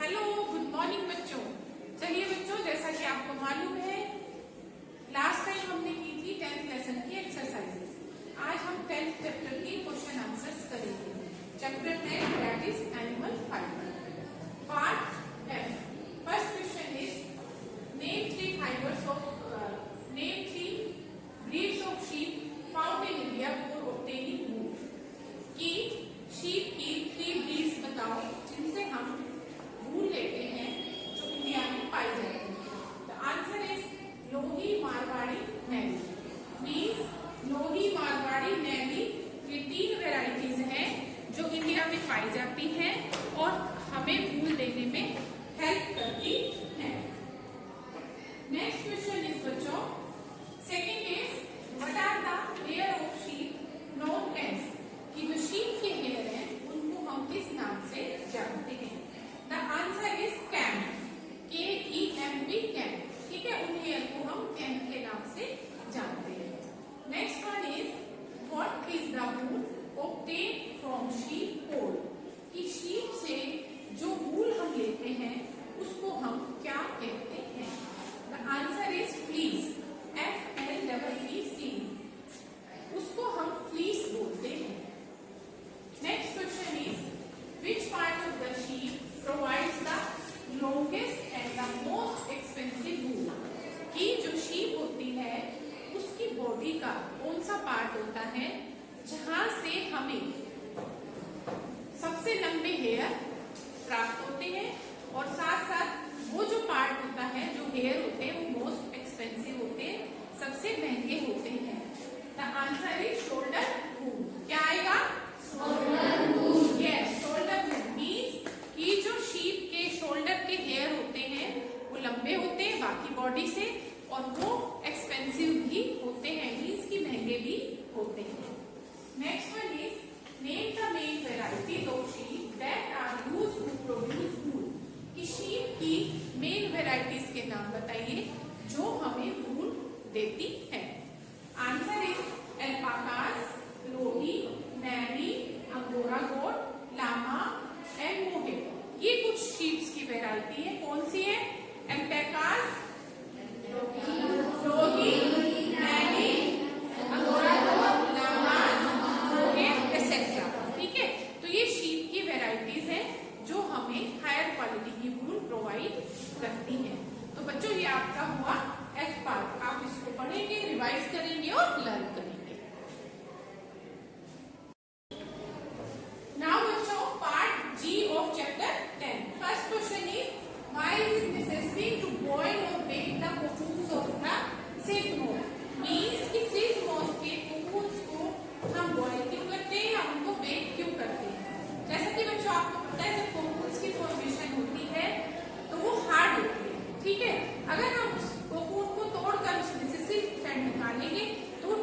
Hello, good morning बच्चों। चलिए बच्चों, जैसा कि आपको मालूम है लास्ट टाइम हमने की थी 10th लेसन की एक्सरसाइजेस। आज हम 10th चैप्टर की क्वेश्चन आंसर्स करेंगे। Chapter 10 that is animal fibre, part F. First question is name three breeds of sheep found in India for obtaining wool. कि शीप की 3 ब्रीड्स बताओ जिनसे हम वूल लेते हैं जो इंडिया में पाई जाती है। The answer is Lohi, Marwari, Naini. Means Lohi, Marwari, Naini ये 3 वेराइटीज हैं जो इंडिया में पाई जाती हैं और हमें वूल लेने में हेल्प करती हैं। नेक्स्ट क्वेश्चन इज बच्चों, second is what are the hair of sheep known as. कि जो शीप के हेयर हैं उनको हम किस नाम से जानते हैं। The answer is camp, KEMP camp. ठीक है, उन हेयर को हम कैम्प के नाम से जानते हैं। Next one is what is the wool obtain from sheep pole. कि शीप से जो वूल हम लेते हैं उसको हम क्या कहते हैं। The answer is fleece, FLEEC। उसको हम फ्लीस बोलते हैं। Next question is which part of the sheep provides the longest and the most expensive wool. कि जो शीप होती है उसकी बॉडी का कौन सा पार्ट होता है जहां से हमें सबसे लंबे हेयर प्राप्त होते हैं और साथ साथ वो जो पार्ट होता है, जो हेयर होते हैं वो मोस्ट एक्सपेंसिव होते हैं, सबसे महंगे होते हैं। द आंसर इज शोल्डर वूल। क्या आएगा? शोल्डर वूल। यस, शोल्डर वूल मीन्स कि जो शीप के शोल्डर के हेयर होते हैं वो लंबे होते हैं बाकी बॉडी से और वो एक्सपेंसिव भी होते हैं, मीन्स कि महंगे भी होते हैं। Next one is name the main varieties of sheep that are used to produce wool. कि शीप की मेन वेराइटीज के नाम बताइए जो हमें वूल देती है। Answer is alpacas, Lohi, Naini, angora goat, llama and mohair. ये कुछ शीप्स की वेराइटी है। कौन सी है? Alpacas, Lohi, Naini, angora goat, llama, mohair et cetera. ठीक है, तो ये शीप की वेराइटीज है जो हमें हायर क्वालिटी की वूल प्रोवाइड करती है। तो बच्चों ये आपका हुआ एफ पार्ट। आप इसको पढ़ेंगे, रिवाइज करेंगे और लर्न करेंगे। नाउ बच्चों part G of chapter 10। First question is why is it necessary to boil और bake the cocoons of the silk moth. Means कि सिल्क मोथ के कोकून्स को हम बॉयल क्यों करते हैं या उनको बेक क्यों करते हैं। जैसा कि बच्चों आपको पता है जब कोकून्स की फॉर्मेशन होती है तो वो हार्ड होती है। ठीक है, अगर हम उस कोकून को तोड़कर उसमें से सिल्क थ्रेड निकालेंगे तो वो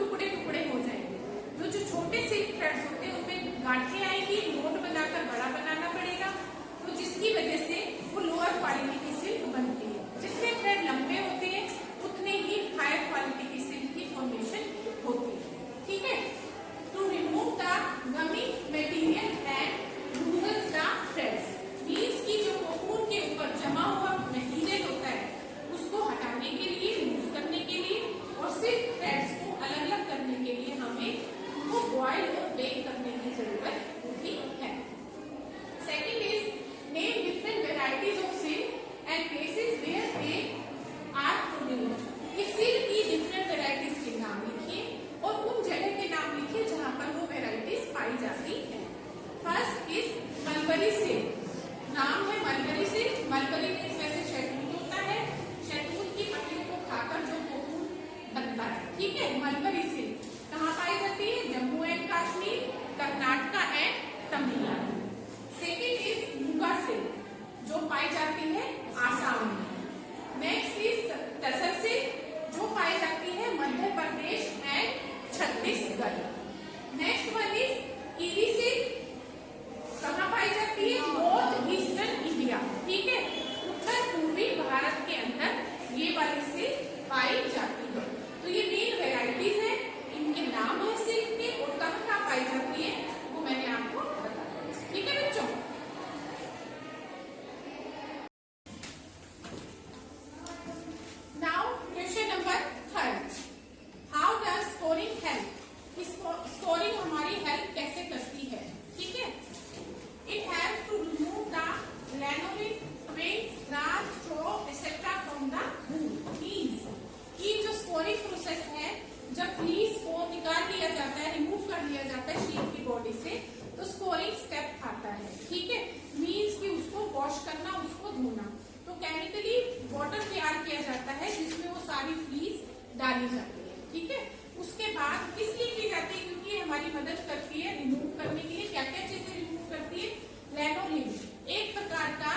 होना, तो केमिकली वाटर तैयार किया जाता है जिसमें वो सारी फ्लीस डाली जाती है। ठीक है, उसके बाद इसलिए की जाती है क्योंकि हमारी मदद करती है रिमूव करने के लिए। क्या क्या चीजें रिमूव करती है? लैनोलिन एक प्रकार का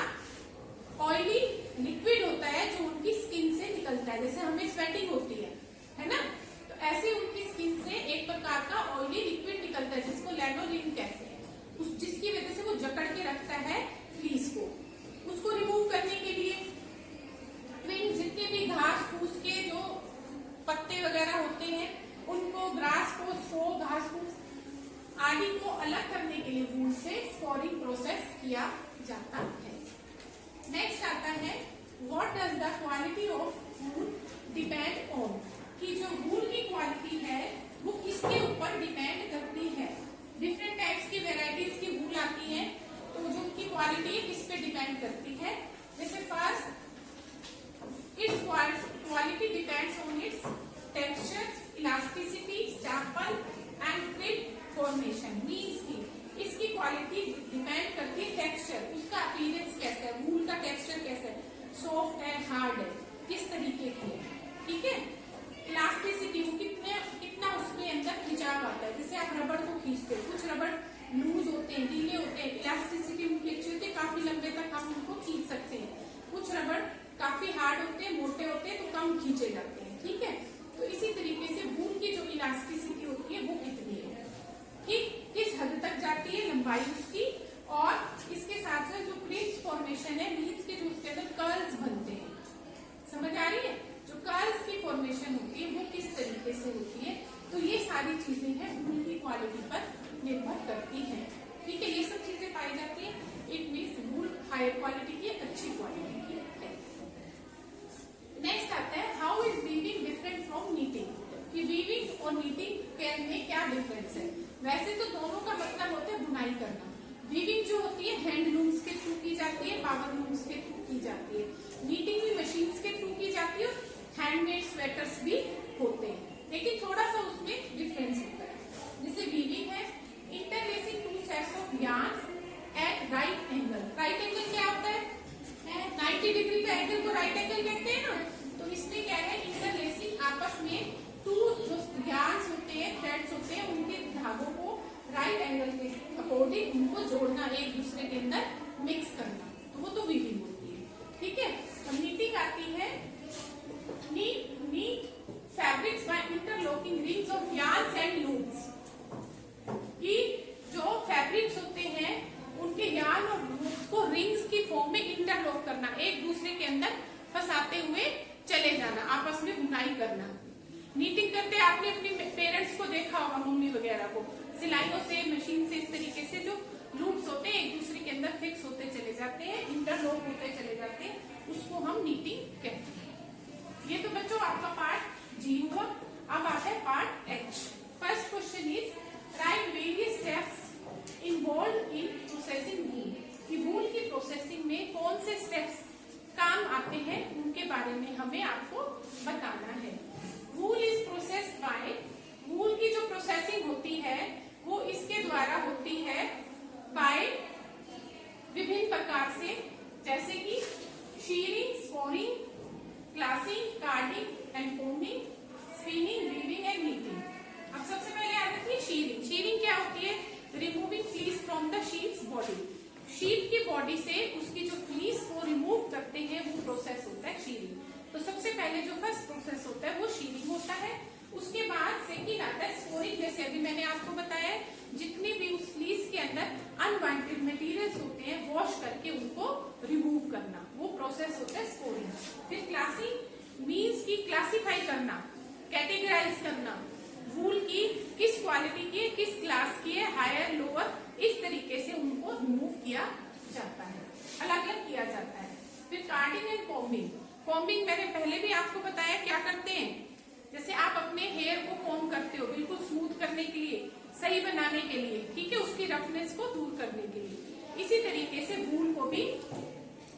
ऑयली लिक्विड होता है जो उनकी स्किन से निकलता है, जैसे हमें स्वेटिंग होती है ना, तो ऐसे उनकी स्किन से एक प्रकार का ऑयली लिक्विड निकलता है जिसको लैनोलिन कहते हैं, उस जिसकी वजह से वो जकड़ के रखता है फ्लीस को। उसको रिमूव करने के लिए जितने भी घास फूस के जो पत्ते वगैरह होते हैं उनको, ग्रास को, स्ट्रो, घास फूस आदि को अलग करने के लिए वूल से स्कोरिंग प्रोसेस किया जाता है। नेक्स्ट आता है what does the quality of wool depend on, कि जो वूल की क्वालिटी है वो किसके ऊपर डिपेंड करती है। डिफरेंट टाइप्स की वेराइटीज की वूल आती है, तो जो उनकी क्वालिटी किस पे डिपेंड करती है। जैसे first, its quality depends on its texture, elasticity, staple and crimp formation. Means की इसकी क्वालिटी डिपेंड करती है टेक्सचर, उसका अपीयरेंस कैसा है, वूल का टेक्सचर कैसा है, सॉफ्ट है, हार्ड है, किस तरीके की है। ठीक है, इलास्टिसिटी, वो कितना उसके अंदर खिंचाव आता है। जैसे आप रबड़ को खींचते हो, कुछ रबड़ लूज होते हैं, ढीले होते हैं, इलास्टिसिटी उनकी अच्छी होती है, काफी लंबे तक हम उनको खींच सकते हैं। कुछ रबड़ काफी हार्ड होते हैं, मोटे होते हैं, तो कम खींचे जाते हैं। ठीक है, तो इसी तरीके से वूल की जो इलास्टिसिटी होती है वो कितनी है, ठीक, किस हद तक जाती है लंबाई उसकी, और इसके साथ साथ जो क्रिप्स फॉर्मेशन है, नीड्स के जो उसके अंदर कर्ल्स बनते हैं, समझ आ रही है, जो कर्ल्स की फॉर्मेशन होती है वो किस तरीके से होती है। तो ये सारी चीजें हैं वूल की क्वालिटी पर निर्भर करती है। ठीक है, ये सब चीजें पाई जाती है। It means wool higher quality की, अच्छी क्वालिटी की है। नेक्स्ट आता है how is weaving different from knitting, कि वीविंग और नीटिंग में क्या डिफरेंस है। वैसे तो दोनों का मतलब होता है बुनाई करना। वीविंग जो होती है हैंडलूम्स के थ्रू की जाती है, पावर लूम्स के थ्रू की जाती है। नीटिंग भी मशीन्स के थ्रू की जाती है, और हैंडमेड स्वेटर्स भी होते हैं, लेकिन थोड़ा सा उसमें डिफरेंस होता है। जैसे वीविंग है interlacing two sets of yarns at right angle. Right angle क्या होता है? 90 डिग्री का एंगल को राइट एंगल कहते हैं ना, तो इसमें क्या है, इंटरलेसिंग आपस में टू जो यार्न्स होते हैं, थ्रेड्स होते हैं, उनके धागों को राइट एंगल के अकॉर्डिंग उनको जोड़ना, एक दूसरे के अंदर मिक्स करना, तो वो तो वीविंग होती है। ठीक है, अब नीटिंग आती है, knit fabrics by interlocking rings of yarns and looms, कि जो फैब्रिक्स होते हैं उनके यार्न और लूम्स को रिंग्स की फॉर्म में इंटरलॉक करना, एक दूसरे के अंदर फंसाते हुए चले जाना, आपस में बुनाई करना। नीटिंग करते आपने अपने पेरेंट्स को देखा होगा, मम्मी वगैरह को, सिलाइयों से, मशीन से, इस तरीके से जो लूप्स होते हैं एक दूसरे के अंदर फिक्स होते चले जाते हैं, इंटरलॉक होते चले जाते हैं, उसको हम नीटिंग कहते हैं। ये तो बच्चों आपका पार्ट जी हुआ। अब आता है part H. First question is write various steps involve in processing wool, कि वूल की प्रोसेसिंग में कौन से स्टेप्स काम आते हैं उनके बारे में हमें आपको बताना है। वूल इज प्रोसेस्ड बाय, वूल की जो प्रोसेसिंग होती है वो इसके द्वारा होती है बाय विभिन्न प्रकार से, जैसे कि shearing, scouring, classing, carding and combing, spinning, weaving and knitting. अब सबसे पहले आ जाती है शीरिंग। शीरिंग क्या होती है? Removing fleece from the sheeps body. Sheep की बॉडी से उसकी जो फ्लीस को रिमूव करते हैं वो प्रोसेस होता है शीरिंग। तो सबसे पहले जो फर्स्ट प्रोसेस होता है वो शीरिंग होता है। उसके बाद सेकंड आता है स्कोरिंग। जैसे अभी मैंने आपको बताया, जितनी भी उस फ्लीस के अंदर अनवांटेड मटेरियल्स होते हैं वॉश करके उनको रिमूव करना, वो प्रोसेस होता है स्कोरिंग। फिर क्लासिंग मीन्स की क्लासिफाई करना, कैटेगराइज करना, वूल की किस क्वालिटी की है, किस क्लास की है, हायर लोअर, इस तरीके से उनको रिमूव किया जाता है, अलग अलग किया जाता है। फिर कार्डिंग एंड कॉम्बिंग। कॉम्बिंग मैंने पहले भी आपको बताया क्या करते हैं, जैसे आप अपने हेयर को कॉम्ब करते हो बिल्कुल स्मूथ करने के लिए, सही बनाने के लिए, ठीक है, उसकी रफनेस को दूर करने के लिए। इसी तरीके से वूल को भी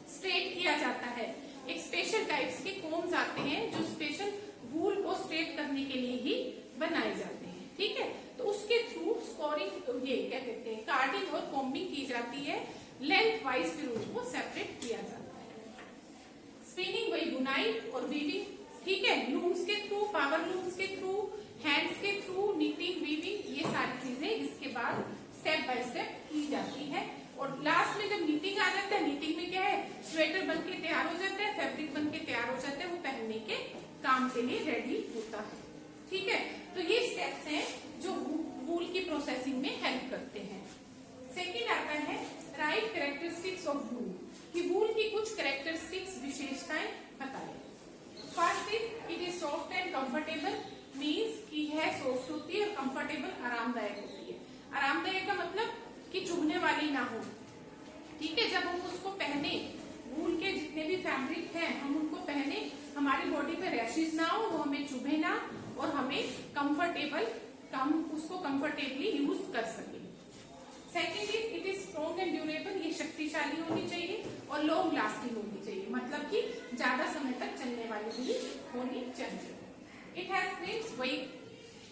स्ट्रेट किया जाता है। एक स्पेशल टाइप्स के कोम्स आते हैं जो स्पेशल वूल को स्ट्रेट करने के लिए ही बनाए जाते हैं, ठीक है। तो उसके थ्रू स्कोरिंग, ये क्या कहते हैं, कार्डिंग और कॉम्बिंग की जाती है। लेंथ वाइज फिर उनको सेपरेट किया जाता है। बुनाई और वीविंग, ठीक है, लूम्स के थ्रू, पावर लूम्स के थ्रू, हैंड्स के थ्रू, नीटिंग, वीविंग, ये सारी चीजें इसके बाद स्टेप बाय स्टेप की जाती है। और लास्ट में जब नीटिंग आ जाता है, नीटिंग में क्या है, स्वेटर बन के तैयार हो जाता है, फैब्रिक बन के तैयार हो जाता है, वो पहनने के काम के लिए रेडी होता है। ठीक है, तो ये स्टेप्स हैं जो वूल की प्रोसेसिंग में हेल्प करते हैं। सेकेंड आता है राइट कैरेक्टरिस्टिक्स ऑफ वूल, कि वूल की कुछ कैरेक्टरिस्टिक्स, विशेषताएं बताएं। First is it is soft and comfortable, means की है सॉफ्ट होती है और कंफर्टेबल, आरामदायक होती है। आरामदायक का मतलब कि चुभने वाली ना हो। ठीक है, जब हम उसको पहने, वूल के जितने भी फैब्रिक हैं हम उनको पहने, हमारी बॉडी पे रैशेज ना हो, वो हमें चुभे ना, और हमें कंफर्टेबल, उसको कंफर्टेबली यूज कर सके। Second is it is strong and durable, ये शक्तिशाली होनी चाहिए और लॉन्ग लास्टिंग होनी चाहिए, मतलब कि ज्यादा समय तक चलने वाली भी होनी चाहिए। इट हैज क्रिम्स, वही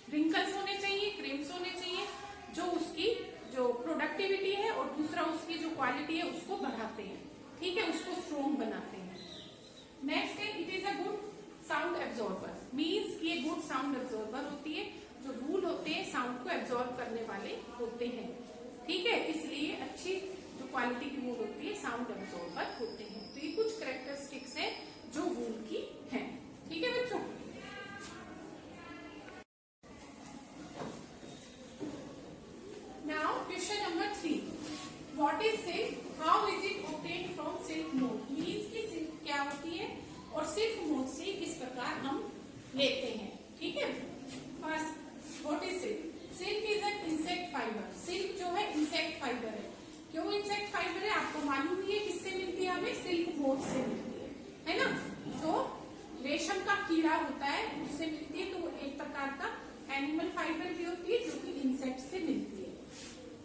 रिंकल्स होने चाहिए, क्रिम्स होने चाहिए, जो उसकी जो प्रोडक्टिविटी है और दूसरा उसकी जो क्वालिटी है उसको बढ़ाते हैं। ठीक है, उसको स्ट्रॉन्ग बनाते हैं। नेक्स्ट है it is a good sound absorber, means ये गुड साउंड एब्जॉर्बर होती है, जो वूल होते हैं साउंड को एब्जॉर्ब करने वाले होते हैं। ठीक है, इसलिए अच्छी जो क्वालिटी की वूल होती है साउंड एब्जॉर्बर होते हैं। तो ये कुछ कैरेक्टरिस्टिक्स हैं जो वूल की हैं। ठीक है बच्चों, now question number 3, what is silk, how is it obtained from silk moth, means की सिल्क क्या होती है और सिल्क मोथ से किस प्रकार हम लेते हैं। ठीक है, first what is silk, silk is an insect fibre, silk जो है इंसेक्ट फाइबर है। क्यों इंसेक्ट फाइबर है, आपको मालूम ही है, किससे मिलती है, हमें सिल्क मोथ से मिलती है ना। तो रेशम का कीड़ा होता है उससे मिलती है, तो वो एक प्रकार का एनिमल फाइबर भी होती है जो कि इंसेक्ट से मिलती है,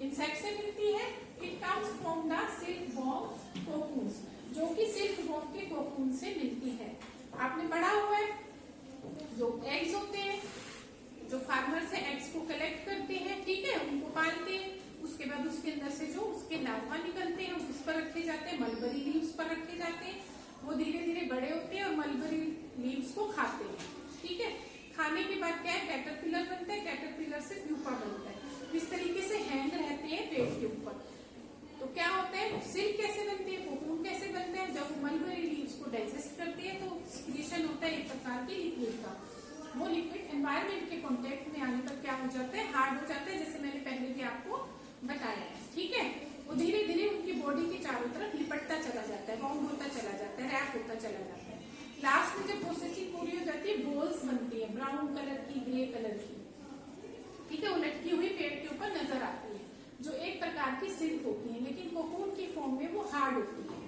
इंसेक्ट से मिलती है। It comes from the silk worm cocoons, जो कि सिल्क वॉर्म के कोकून से मिलती है। आपने पढ़ा हुआ है, जो एग्स होते हैं, जो फार्मर से एग्स को कलेक्ट करते हैं, ठीक है, उनको पालते हैं, उसके बाद उसके अंदर से जो उसके लार्वा निकलते हैं उस पर रखे जाते हैं, मलबरी लीव्स पर रखे जाते हैं, वो धीरे धीरे बड़े होते हैं और मलबरी लीव्स को खाते हैं। ठीक है, खाने के बाद क्या है, कैटरपिलर बनता है, कैटरपिलर से प्यूपा बनता है, इस तरीके से हैंग रहते हैं पेड़ के ऊपर। तो क्या होता है, सिल्क कैसे बनती है, कोकून कैसे बनता है, जब मलबरी लीव्स को डाइजेस्ट करते हैं तो सिक्रीशन होता है एक प्रकार की लिक्विड का, वो लिक्विड एनवायरमेंट के कांटेक्ट में आने पर क्या हो जाता है, हार्ड हो जाता है, जैसे मैंने पहले भी आपको बताया है। ठीक है, वो धीरे धीरे उनकी बॉडी के चारों तरफ लिपटता चला जाता है, बाउंड होता चला जाता है, रैप होता चला जाता है। लास्ट में जब प्रोसेसिंग पूरी हो जाती है, बॉल्स बनती है ब्राउन कलर की, ग्रे कलर की। ठीक है, वो लटकी हुई पेड़ के ऊपर नजर आती है, जो एक प्रकार की सिल्क होती है, लेकिन कोकून की फॉर्म में वो हार्ड होती है।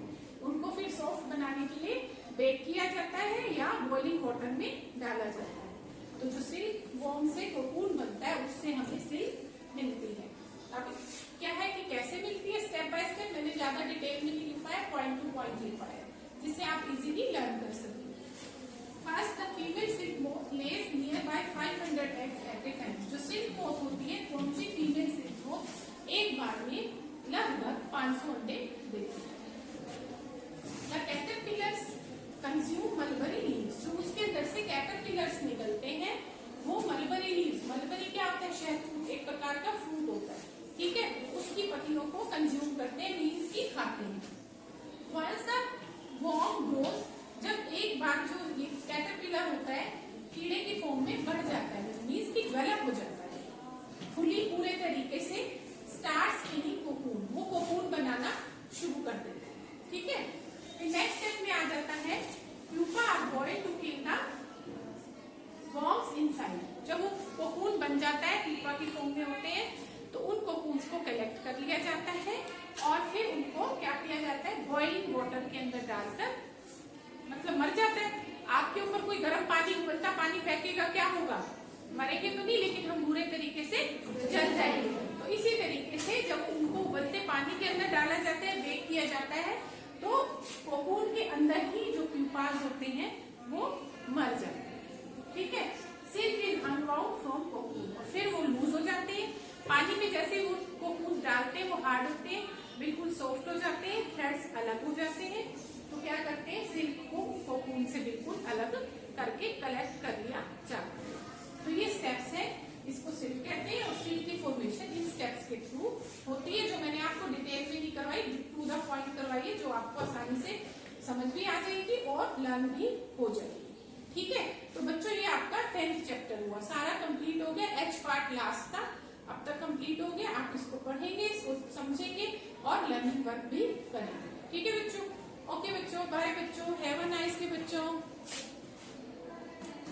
उनको फिर सॉफ्ट बनाने के लिए बेक किया जाता है या बॉइलिंग वाटर में डाला जाता है। तो जो सिल्क वॉर्म से कोकून बनता है उससे हमें सिल्क मिलती है। अब क्या है कि कैसे मिलती है, स्टेप बाय स्टेप मैंने ज्यादा डिटेल में नहीं लिखा है, पॉइंट टू पॉइंट लिखा है, जिससे आप इजीली लर्न कर सकें। First the female silk moth lays nearby 500 eggs at a time, जो सिल्क मोथ होती है, कौन सी फीमेल सिल्क मोथ एक बार में लगभग 500 अंडे देती है। The caterpillars consume mulberry leaves, जो उसके अंदर से कैटरपिलर्स निकलते हैं वो मलबरी लीव्स, मलबरी क्या होता है, शहतूत एक प्रकार का फ्रूट होता है। ठीक है, उसकी पत्तियों को कंज्यूम करते हैं, मीन्स की खाते हैं। वंस द वॉर्म ग्रोज, जब एक बार जो ये कैटरपिलर होता है कीड़े की फॉर्म में बढ़ जाता है, मीन्स की डेवलप हो जाता है, फुली पूरे तरीके से स्टार्ट स्पिनिंग कोकून, वो कोकून बनाना शुरू कर देता है। ठीक है, नेक्स्ट स्टेप में आ जाता है pupa are boiled to kill the worms inside, जब वो कोकून बन जाता है, प्यूपा की फॉर्म में होते हैं, तो उन कोकून्स को कलेक्ट कर लिया जाता है और फिर उनको क्या किया जाता है, बॉइलिंग वाटर के अंदर डालकर, मतलब मर जाता है। आपके ऊपर कोई गर्म पानी, उबलता पानी फेंकेगा, क्या होगा, मरेंगे तो नहीं, लेकिन हम बुरे तरीके से जल जाएंगे। तो इसी तरीके से जब उनको उबलते पानी के अंदर डाला जाता है, बेक किया जाता है, तो कोकून के अंदर ही जो प्यूपाज होते हैं वो मर जाते हैं। ठीक है, silk is unwound from cocoon, और फिर वो लूज हो जाते हैं पानी में, जैसे वो कोकून डालते हैं वो हार्ड होते हैं, बिल्कुल सॉफ्ट हो जाते हैं, थ्रेड्स अलग हो जाते हैं। तो क्या करते हैं, सिल्क को कोकून से बिल्कुल अलग करके कलेक्ट कर लिया जाता है। तो ये स्टेप्स है, इसको सिल्क कहते हैं और सिल्क की फॉर्मेशन इन स्टेप्स के थ्रू होती है, जो मैंने आपको डिटेल में नहीं करवाई, टू द पॉइंट करवाई है, जो आपको आसानी से समझ भी आ जाएगी और लर्न भी हो जाएगी। ठीक है, तो बच्चों ये आपका 10th चैप्टर हुआ, सारा कंप्लीट हो गया, एच पार्ट लास्ट था, अब तक कंप्लीट हो गया। आप इसको पढ़ेंगे, इसको समझेंगे और लर्निंग वर्क भी करेंगे। ठीक है बच्चों, ओके बच्चों, बाय बच्चों, हैव अ नाइस डे बच्चों।